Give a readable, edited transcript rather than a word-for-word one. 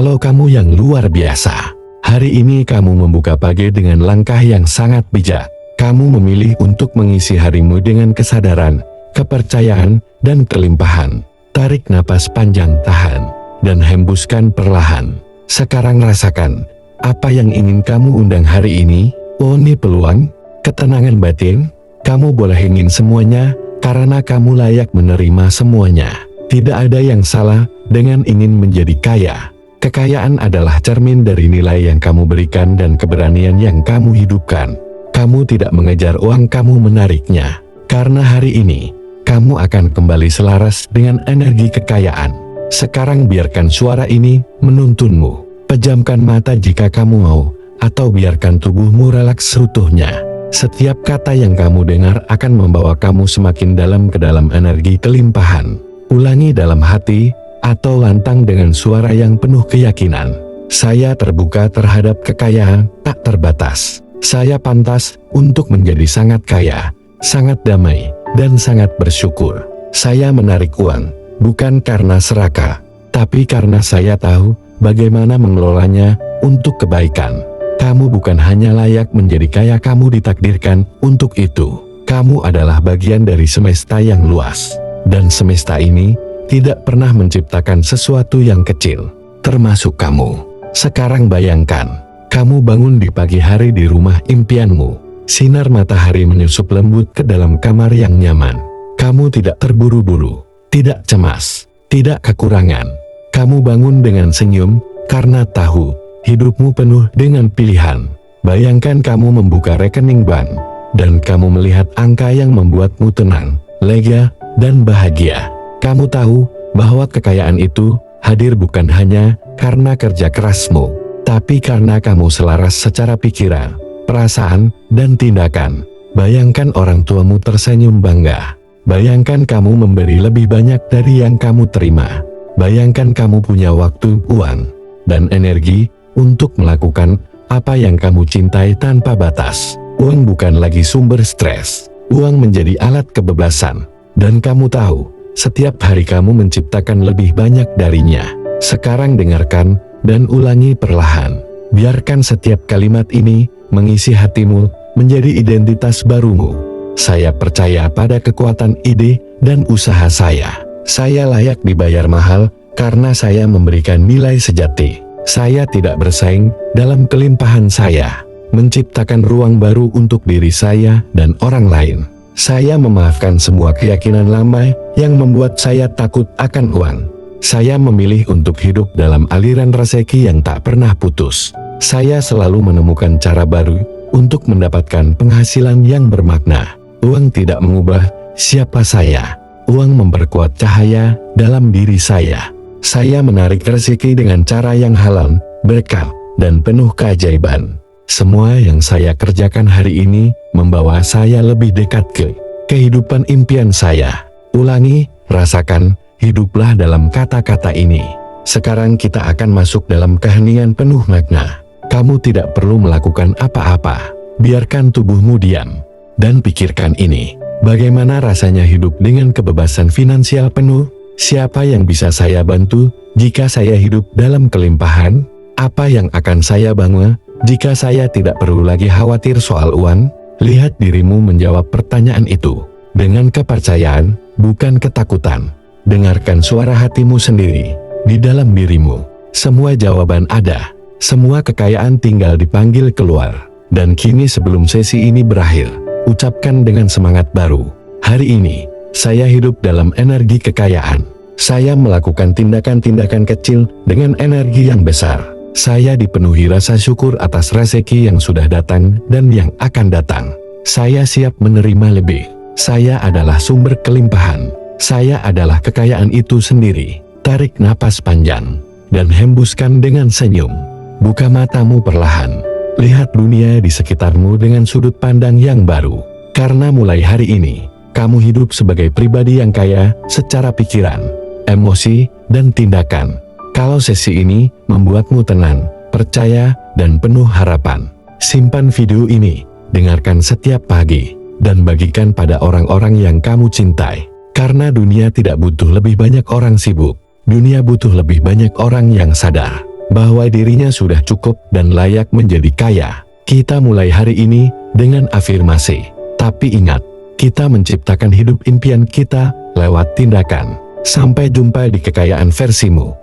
Kalau kamu yang luar biasa, hari ini kamu membuka pagi dengan langkah yang sangat bijak. Kamu memilih untuk mengisi harimu dengan kesadaran, kepercayaan, dan kelimpahan. Tarik napas panjang, tahan, dan hembuskan perlahan. Sekarang rasakan, apa yang ingin kamu undang hari ini? Ini peluang, ketenangan batin. Kamu boleh ingin semuanya, karena kamu layak menerima semuanya. Tidak ada yang salah dengan ingin menjadi kaya. Kekayaan adalah cermin dari nilai yang kamu berikan dan keberanian yang kamu hidupkan. Kamu tidak mengejar uang, kamu menariknya. Karena hari ini, kamu akan kembali selaras dengan energi kekayaan. Sekarang biarkan suara ini menuntunmu. Pejamkan mata jika kamu mau, atau biarkan tubuhmu relaks seutuhnya. Setiap kata yang kamu dengar akan membawa kamu semakin dalam ke dalam energi kelimpahan. Ulangi dalam hati, atau lantang dengan suara yang penuh keyakinan. Saya terbuka terhadap kekayaan tak terbatas. Saya pantas untuk menjadi sangat kaya, sangat damai, dan sangat bersyukur. Saya menarik uang, bukan karena serakah, tapi karena saya tahu bagaimana mengelolanya untuk kebaikan. Kamu bukan hanya layak menjadi kaya, kamu ditakdirkan untuk itu. Kamu adalah bagian dari semesta yang luas. Dan semesta ini tidak pernah menciptakan sesuatu yang kecil, termasuk kamu. Sekarang bayangkan, kamu bangun di pagi hari di rumah impianmu. Sinar matahari menyusup lembut ke dalam kamar yang nyaman. Kamu tidak terburu-buru, tidak cemas, tidak kekurangan. Kamu bangun dengan senyum, karena tahu, hidupmu penuh dengan pilihan. Bayangkan kamu membuka rekening bank, dan kamu melihat angka yang membuatmu tenang, lega, dan bahagia. Kamu tahu bahwa kekayaan itu hadir bukan hanya karena kerja kerasmu, tapi karena kamu selaras secara pikiran, perasaan, dan tindakan. Bayangkan orang tuamu tersenyum bangga. Bayangkan kamu memberi lebih banyak dari yang kamu terima. Bayangkan kamu punya waktu, uang, dan energi untuk melakukan apa yang kamu cintai tanpa batas. Uang bukan lagi sumber stres. Uang menjadi alat kebebasan. Dan kamu tahu, setiap hari kamu menciptakan lebih banyak darinya. Sekarang dengarkan dan ulangi perlahan. Biarkan setiap kalimat ini mengisi hatimu menjadi identitas barumu. Saya percaya pada kekuatan ide dan usaha saya. Saya layak dibayar mahal karena saya memberikan nilai sejati. Saya tidak bersaing dalam kelimpahan saya, menciptakan ruang baru untuk diri saya dan orang lain. Saya memaafkan semua keyakinan lama yang membuat saya takut akan uang. Saya memilih untuk hidup dalam aliran rezeki yang tak pernah putus. Saya selalu menemukan cara baru untuk mendapatkan penghasilan yang bermakna. Uang tidak mengubah siapa saya. Uang memperkuat cahaya dalam diri saya. Saya menarik rezeki dengan cara yang halal, berkah, dan penuh keajaiban. Semua yang saya kerjakan hari ini membawa saya lebih dekat ke kehidupan impian saya. Ulangi, rasakan, hiduplah dalam kata-kata ini. Sekarang kita akan masuk dalam keheningan penuh makna. Kamu tidak perlu melakukan apa-apa. Biarkan tubuhmu diam. Dan pikirkan ini. Bagaimana rasanya hidup dengan kebebasan finansial penuh? Siapa yang bisa saya bantu jika saya hidup dalam kelimpahan? Apa yang akan saya bangun jika saya tidak perlu lagi khawatir soal uang? Lihat dirimu menjawab pertanyaan itu dengan kepercayaan, bukan ketakutan. Dengarkan suara hatimu sendiri di dalam dirimu. Semua jawaban ada, semua kekayaan tinggal dipanggil keluar. Dan kini sebelum sesi ini berakhir, ucapkan dengan semangat baru. Hari ini, saya hidup dalam energi kekayaan. Saya melakukan tindakan-tindakan kecil dengan energi yang besar. Saya dipenuhi rasa syukur atas rezeki yang sudah datang dan yang akan datang. Saya siap menerima lebih. Saya adalah sumber kelimpahan. Saya adalah kekayaan itu sendiri. Tarik napas panjang dan hembuskan dengan senyum. Buka matamu perlahan. Lihat dunia di sekitarmu dengan sudut pandang yang baru. Karena mulai hari ini, kamu hidup sebagai pribadi yang kaya secara pikiran, emosi, dan tindakan. Kalau sesi ini membuatmu tenang, percaya, dan penuh harapan, simpan video ini, dengarkan setiap pagi, dan bagikan pada orang-orang yang kamu cintai. Karena dunia tidak butuh lebih banyak orang sibuk, dunia butuh lebih banyak orang yang sadar. bahwa dirinya sudah cukup dan layak menjadi kaya. Kita mulai hari ini dengan afirmasi. Tapi ingat, kita menciptakan hidup impian kita lewat tindakan. Sampai jumpa di kekayaan versimu.